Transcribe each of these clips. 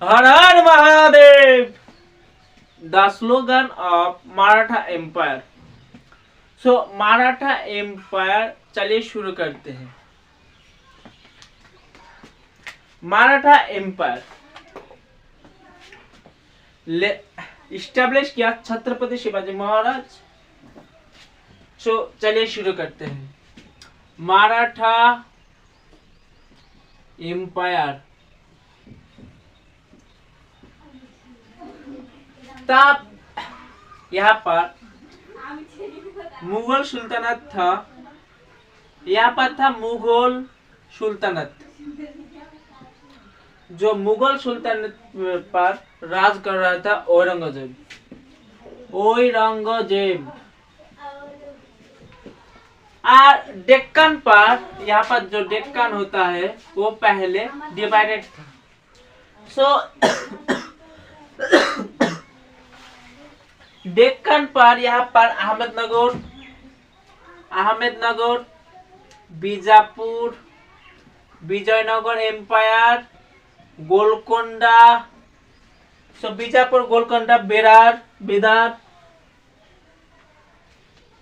Her Har Mahadev. The slogan of Maratha empire. So Maratha empire, चलिए शुरू करते हैं। मराठा एम्पायर इस्टेब्लिश किया छत्रपति शिवाजी महाराज। सो चलिए शुरू करते हैं। मराठा एम्पायर तब यहाँ पर मुगल सुल्तानत था। यहाँ पर था मुगल सुल्तानत। जो मुगल सुल्तानत पर राज कर रहा था औरंगजेब। औरंगजेब और डेक्कन पर, यहाँ पर जो डेक्कन होता है वो पहले डिवाइडेड था। सो डेक्कन पर यहाँ पर अहमदनगर, बीजापुर, विजयनगर एम्पायर, गोलकोंडा, बीजापुर, गोलकोंडा, बेरार,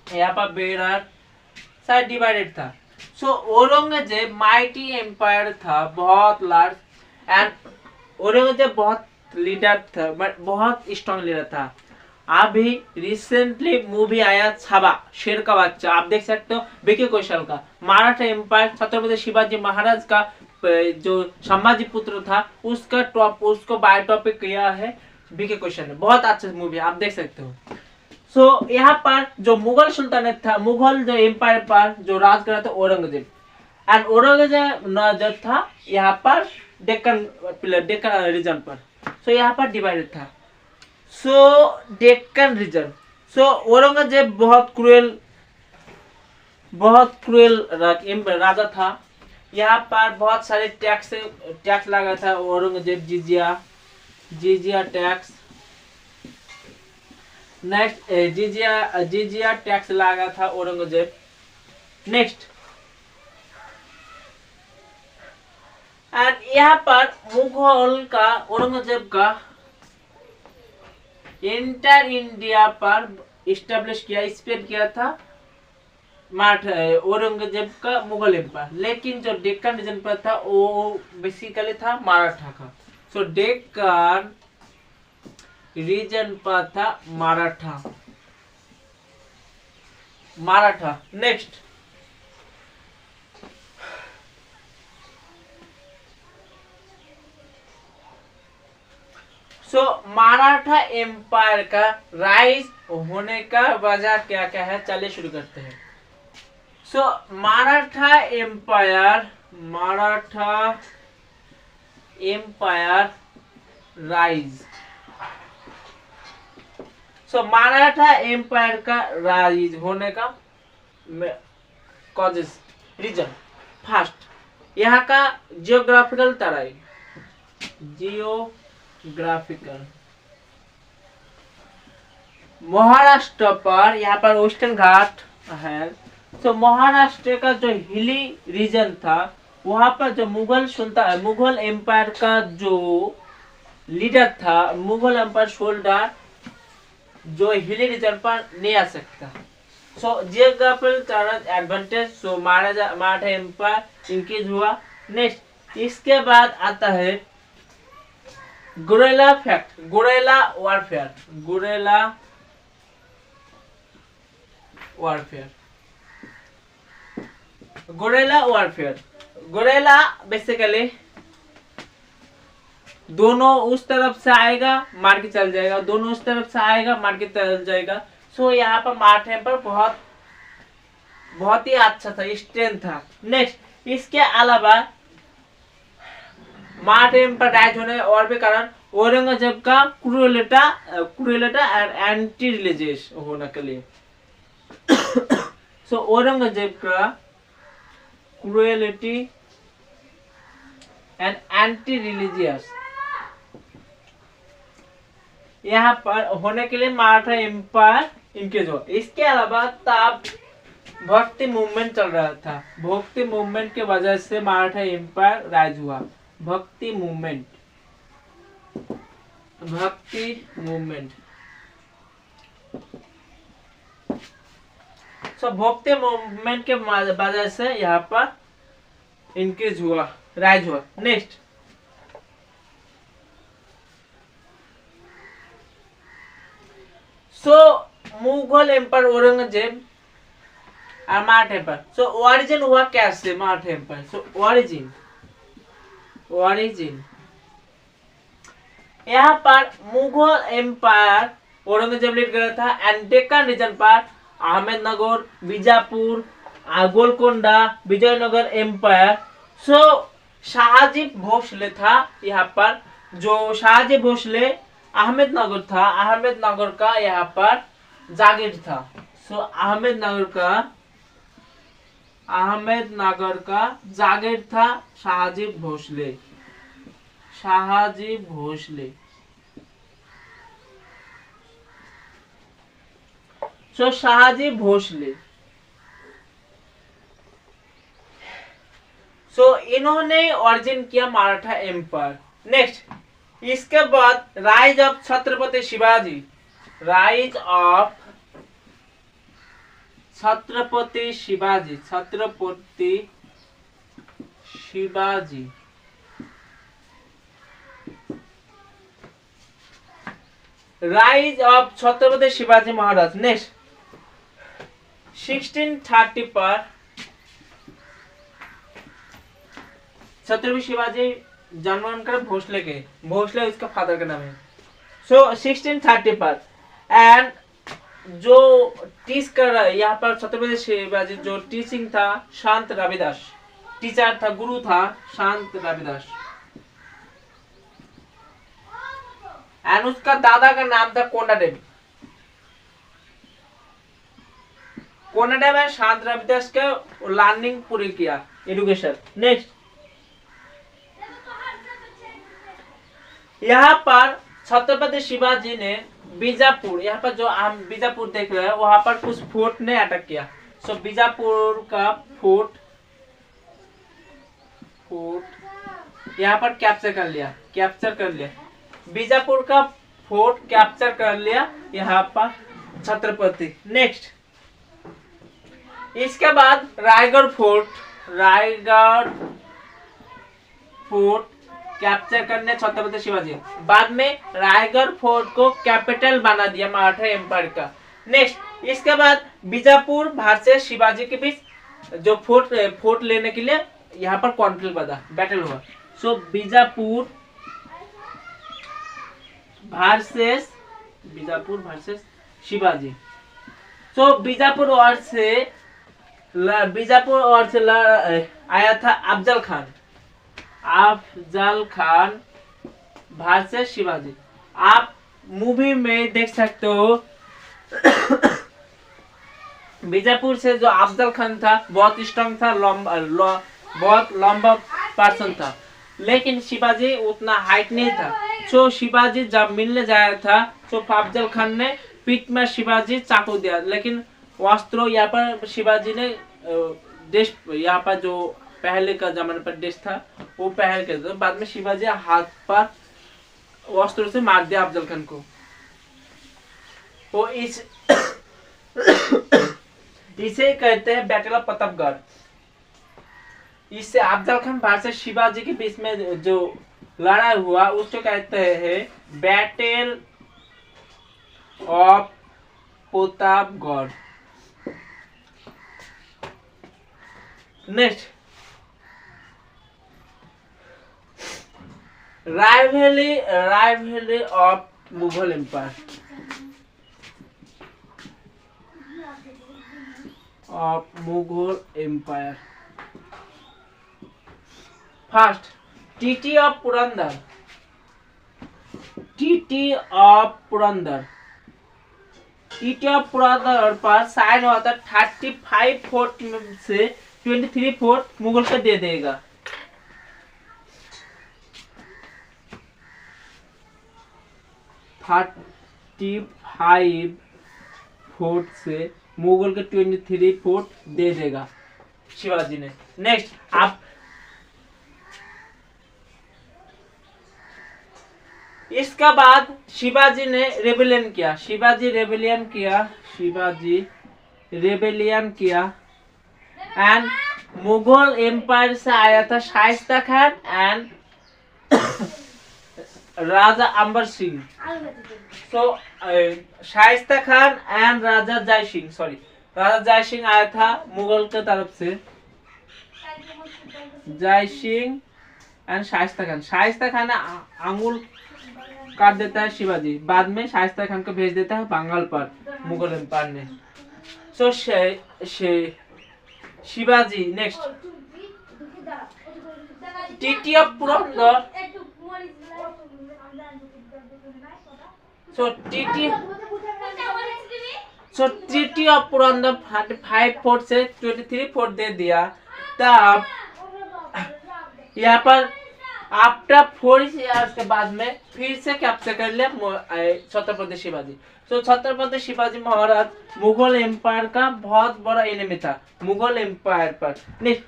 यहाँ पर बेरार साइड डिवाइडेड था। सो औरंगजेब माइटी एम्पायर था, बहुत लार्ज, एंड औरंगजेब बहुत लीडर था, बहुत स्ट्रॉन्ग लीडर था। अभी रिसेंटली मूवी आया छावा, शेर का बच्चा, आप देख सकते हो, विकी कौशल का। मराठा एम्पायर छत्रपति शिवाजी महाराज का जो संभाजी पुत्र था उसको बायोटॉपिक किया है विकी कौशल ने। बहुत अच्छा मूवी, आप देख सकते हो। सो यहाँ पर जो मुगल सुल्तानत था, मुगल जो एम्पायर पर जो राज कर रहा था औरंगजेब, एंड औरंगजेब जो था यहाँ पर डेक्कन रीजन पर। सो यहाँ पर डिवाइडेड था। सो डेक्कन रीजन, सो औरंगजेब बहुत क्रूएल राजा था। यहाँ पर बहुत सारे टैक्स लगा था औरंगजेब। जिजिया टैक्स, नेक्स्ट जिजिया टैक्स लगा था औरंगजेब। नेक्स्ट, एंड यहाँ पर मुगल का औरंगजेब का इंटर इंडिया पर इस्टेब्लिश किया, स्पेड किया था औरंगजेब का मुगल एम्पायर। लेकिन जो डेक्कन रीजन पर था वो बेसिकली था मराठा का। सो डेक्कन रीजन पर था मराठा। नेक्स्ट, सो मराठा एम्पायर का राइज होने का वजह क्या क्या है, चलिए शुरू करते हैं। सो मराठा एम्पायर राइज। सो मराठा एम्पायर का राइज होने का कॉजेस, रीजन। फर्स्ट, यहाँ का जियोग्राफिकल तराई, जियोग्राफिकल। महाराष्ट्र पर, यहाँ पर वेस्टर्न घाट है। तो महाराष्ट्र का जो हिली रीजन था वहां पर जो मुगल एम्पायर का जो लीडर था, मुगल एम्पायर सोल्डर जो हिली रीजन पर नहीं आ सकता। सो जियोग्राफिकल एडवांटेज, सो मराठा एम्पायर इंक्रीज हुआ। नेक्स्ट, इसके बाद आता है गुरेला वॉरफेयर। गुरेला बेसिकली दोनों उस तरफ से आएगा मार के चल जाएगा, दोनों उस तरफ से आएगा मार के चल जाएगा। सो यहाँ पर मराठा पर बहुत ही अच्छा था, स्ट्रेंथ था। नेक्स्ट, इसके अलावा मराठा पर राइज होने और भी कारण औरंगजेब का क्रूएलिटी एंड एंटी रिलीजियस होने के लिए। सो औरंगजेब का क्रूएलिटी एंड एंटी रिलीजियस यहाँ पर होने के लिए मराठा एम्पायर इंक्रीज हुआ। इसके अलावा तब भक्ति मूवमेंट चल रहा था, भक्ति मूवमेंट के वजह से मराठा एम्पायर राइज हुआ। भक्ति मूवमेंट, भक्ति मूवमेंट। सो भक्ति मूवमेंट के वजह से यहाँ पर इंक्रीज हुआ, राइज हुआ। नेक्स्ट, सो मुगल एम्पायर औरंगजेब और मराठा एम्पायर। सो ओरिजिन हुआ कैसे मराठा एम्पायर? सो ओरिजिन यहाँ पर मुगल एम्पायर औरंगजेब लीड कर रहा था एंड डेक्कन रीजन पर अहमदनगर, बीजापुर, गोलकोंडा, विजयनगर एम्पायर। सो शाहजी भोसले था यहाँ पर, जो शाहजी भोसले अहमदनगर था, अहमदनगर का यहाँ पर जागीर था। सो अहमदनगर का जागीर था शाहजी भोसले। सो शाहजी भोसले, सो इन्होंने ऑरिजिन किया मराठा एम्पायर। नेक्स्ट, इसके बाद rise of Chhatrapati Shivaji. Rise of Chhatrapati Shivaji. Rise of Chhatrapati Shivaji Maharaj. Next, 1630 पर छत्रपति शिवाजी जन्म कर भोसले के, भोसले उसका फादर का नाम है। सो 1630 पर एंड जो टीच कर रहा है यहाँ पर छत्रपति शिवाजी, जो टीचिंग था शांत रविदास, टीचर था, गुरु था शांत रविदास। एंड उसका दादा का नाम था कोंडादेव। कोंडादेव है शांत रविदास का लर्निंग पूरी किया, एजुकेशन। नेक्स्ट, यहाँ पर छत्रपति शिवाजी ने बीजापुर, यहाँ पर जो हम बीजापुर देख रहे हैं वहां पर कुछ फोर्ट ने अटैक किया। सो बीजापुर का फोर्ट यहाँ पर कैप्चर कर लिया। बीजापुर का फोर्ट कैप्चर कर लिया यहाँ पर छत्रपति। नेक्स्ट, इसके बाद रायगढ़ फोर्ट कैप्चर करने छत्रपति शिवाजी। बाद में रायगढ़ फोर्ट को कैपिटल बना दिया मराठा एम्पायर का। नेक्स्ट, इसके बाद बीजापुर वर्सेस शिवाजी के बीच जो फोर्ट लेने के लिए यहाँ पर कॉन्फ्लिक्ट बना, बैटल हुआ। सो बीजापुर वर्सेस शिवाजी। सो बीजापुर और से आया था अफजल खान वर्सेस शिवाजी। आप मूवी में देख सकते हो बीजापुर से जो अफजल खान था बहुत स्ट्रॉन्ग था, बहुत लंबा पर्सन था, लेकिन शिवाजी उतना हाइट नहीं था। सो शिवाजी जब मिलने जाया था तो अफजल खान ने पीठ में शिवाजी चाकू दिया, लेकिन वस्त्रों यहाँ पर शिवाजी ने देश, यहाँ पर जो पहले का जमाने पर ड्रेस था वो पहन के, तो बाद में शिवाजी हाथ पर वस्त्रों से मार दिया अफजल खान को। वो इसे कहते हैं बैटल ऑफ प्रतापगढ़। इससे अफजल खान वर्सेस शिवाजी के बीच में जो लड़ाई हुआ उसको कहते हैं battle of Pratapgarh. Next, rivalry of Mughal empire. First, TT of Purandar. TT of Purandar पर साइन हुआ था 35 फोर्ट में से 23 फोर्ट मुगल को दे देगा। फोर्ट से मुगल के 23 फोर्ट दे देगा शिवाजी ने। नेक्स्ट, आप इसका बाद शिवाजी ने रेबेलियन किया, एंड मुगल एम्पायर से आया था Shaista Khan and Raja Amber Singh. So Shaista Khan and Raja Jai Singh आया था मुगल के तरफ से। जय सिंह एंड शाइस्ता खान ने अंगुल काट देता है शिवाजी, बाद में शाइस्ता खान को भेज देता है बंगाल पर मुगल एम्पायर ने। सो शिवाजी नेक्स्ट टीटी of Purandar. Treaty of Purandar 45 fort से 23 फोर्ट दे दिया। तब यहाँ पर आफ्टर 4 इयर्स के बाद में फिर से कैप्चर कर लिया छत्रपति शिवाजी। तो छत्रपति शिवाजी महाराज मुगल एम्पायर का बहुत बड़ा एनिमी था मुगल एम्पायर पर। नेक्स्ट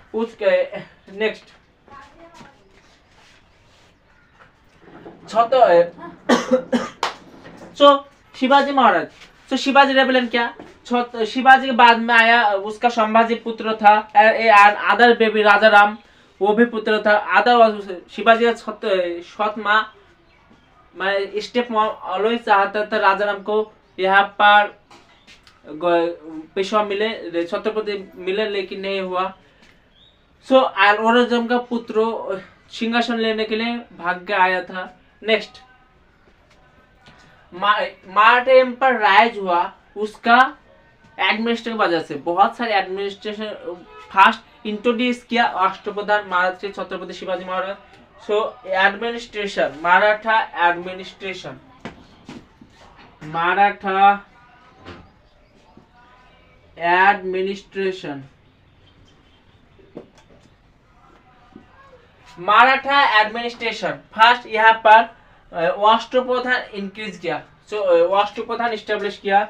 शिवाजी महाराज, शिवाजी रेबेलियन क्या, शिवाजी के बाद में आया उसका संभाजी पुत्र था अदर बेबी राजा राम, वो भी पुत्र था। अदर शिवाजी का सत माँ मैं स्टेप ऑलवेज चाहता था राजा राम को यहाँ पर पेशवा मिले, छत्रपति मिले, लेकिन नहीं हुआ। औरंगजेब का पुत्र सिंहासन लेने के लिए भाग के आया था। नेक्स्ट मराठा एम्पायर राइज हुआ उसका एडमिनिस्ट्रेशन वजह से, बहुत सारे एडमिनिस्ट्रेशन फास्ट इंट्रोड्यूस किया राष्ट्रप्रधान महाराज Chhatrapati Shivaji Maharaj. Administration Maratha administration first यहाँ पर राष्ट्रप्रधान इंक्रीज किया। राष्ट्रप्रधान स्टेब्लिश किया।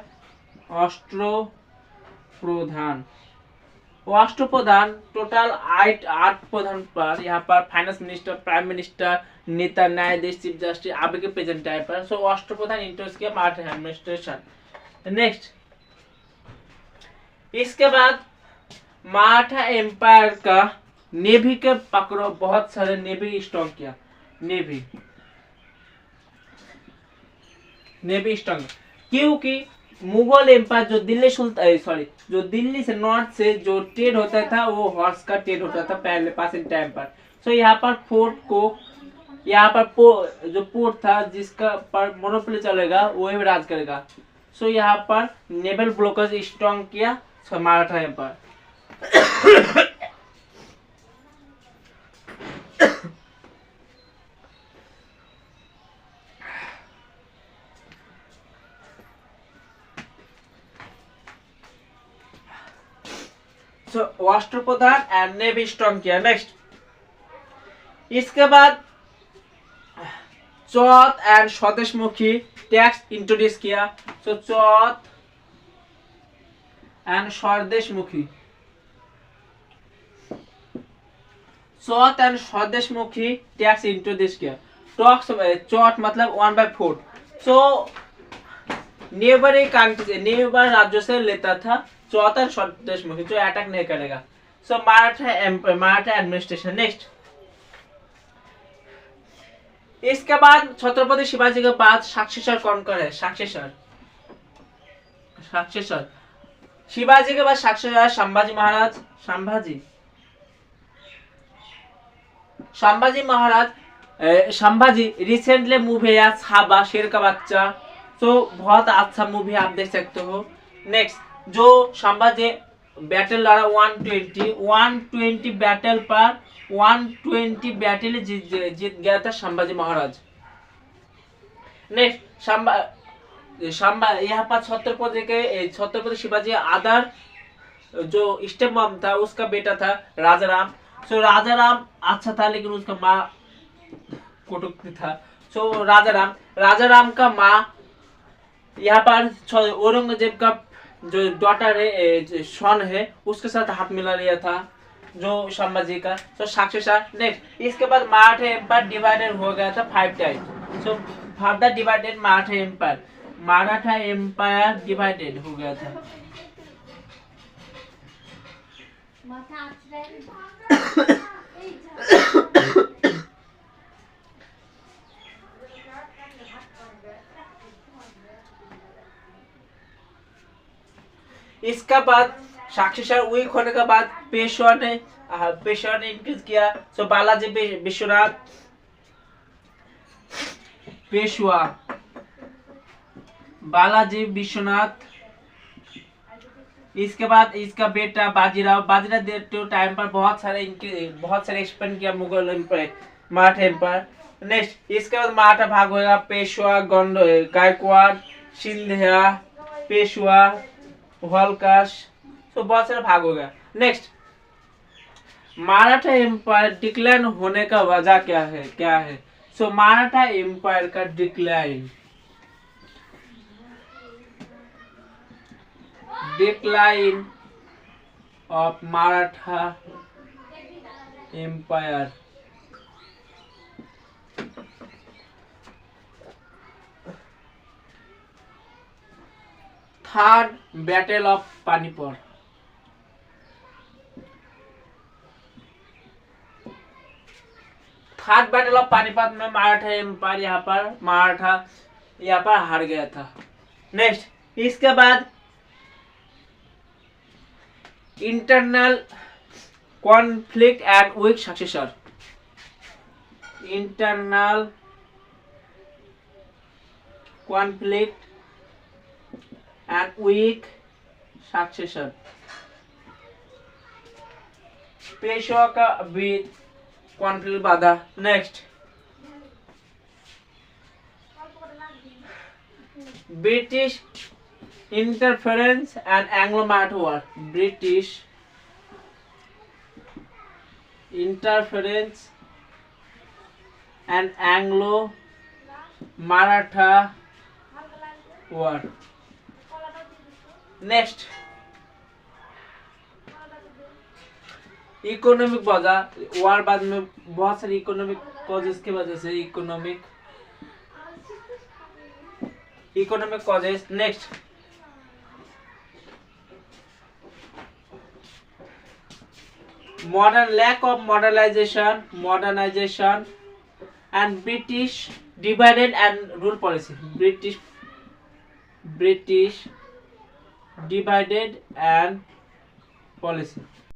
राष्ट्रप्रधान टोटल 8 प्रधान पर, यहाँ पर फाइनेंस मिनिस्टर, प्राइम मिनिस्टर, नेता, न्यायाधीश, चीफ जस्टिस अभी के प्रेजेंट टाइम पर। राष्ट्रप्रधान इंट्रोड्यूस किया मराठा एडमिनिस्ट्रेशन। नेक्स्ट इसके बाद मराठा एम्पायर का नेवी के पकड़ो, बहुत सारे नेवी स्ट्रॉन्ग किया। नेवी स्ट्रॉन्ग क्योंकि मुगल एम्पायर जो दिल्ली से नॉर्थ से जो ट्रेड होता था वो हॉर्स का ट्रेड होता था पहले पासिंग टाइम पर। यहाँ पर फोर्ट को, यहाँ पर जो पोर्ट था जिसका पर मोनोपोली चलेगा वही राज करेगा। यहाँ पर नेवल ब्लॉकर्स स्ट्रॉन्ग किया मराठा एम्पायर। राष्ट्रप्रधान एंड नेवी स्ट्रॉन्ग किया। नेक्स्ट इसके बाद chauth and sardeshmukhi tax introduce किया। Chauth and sardeshmukhi tax introduce किया। चौथ मतलब 1/4। नेबरिंग कंट्री, नेबर राज्यों से लेता था। चौथा स्वदेशमुखी जो अटैक नहीं करेगा। मराठा एडमिनिस्ट्रेशन। नेक्स्ट इसके बाद छत्रपति शिवाजी के बाद सक्सेसर कौन है? सक्सेसर शिवाजी के बाद successor Sambhaji Maharaj. Sambhaji recently movie है छाबा शेर का बच्चा, तो बहुत अच्छा मूवी आप देख सकते हो। नेक्स्ट जो संभाजी बैटल लड़ा 120 बैटल पर 120 बैटल जीत गया था संभाजी महाराज। नेक्स्ट यहाँ पर छत्रपति शिवाजी अदर जो स्टेप मॉम था उसका बेटा था राजा राम। राजा राम अच्छा था लेकिन उसका माँ कुटुक्ति था। राजा राम का माँ यहाँ पर औरंगजेब का जो डॉटर है, सन है, उसके साथ हाथ मिला लिया था जो संभाजी का। सक्सेसर। नेक्स्ट इसके बाद मराठा एम्पायर डिवाइडेड हो गया था 5 time. So further divided Maratha empire, Maratha empire divided हो गया था। इसका बाद सक्सेसर वीक होने के बाद पेशवा ने इंक्रीज किया। सो बालाजी विश्वनाथ पेशवा, बालाजी विश्वनाथ। इसके बाद इसका बेटा बाजीराव टाइम पर बहुत सारे एक्सपेंड किया Mughal empire, Maratha empire. Next इसके बाद मराठा भाग होगा, पेशवा, गायकवाड़, सिंधिया, पेशवा, होलकर, तो बहुत सारे भाग हो गया। नेक्स्ट मराठा एम्पायर डिक्लाइन होने का वजह क्या है? सो मराठा एम्पायर का decline of Maratha empire. Third battle of Panipat. Third battle of Panipat में मराठा एम्पायर यहाँ पर हार गया था। नेक्स्ट इसके बाद internal conflict and weak successor. Internal conflict and weak successor. Peshwa का भी कॉन्फ्लिक्ट बाधा। Next British interference and Anglo Maratha war. British interference and Anglo Maratha war. Next economic वजह, वार बाद में बहुत सारी इकोनॉमिक कॉजेस की वजह से economic causes. Next modern lack of modernization and British divided and rule policy. British divided and policy.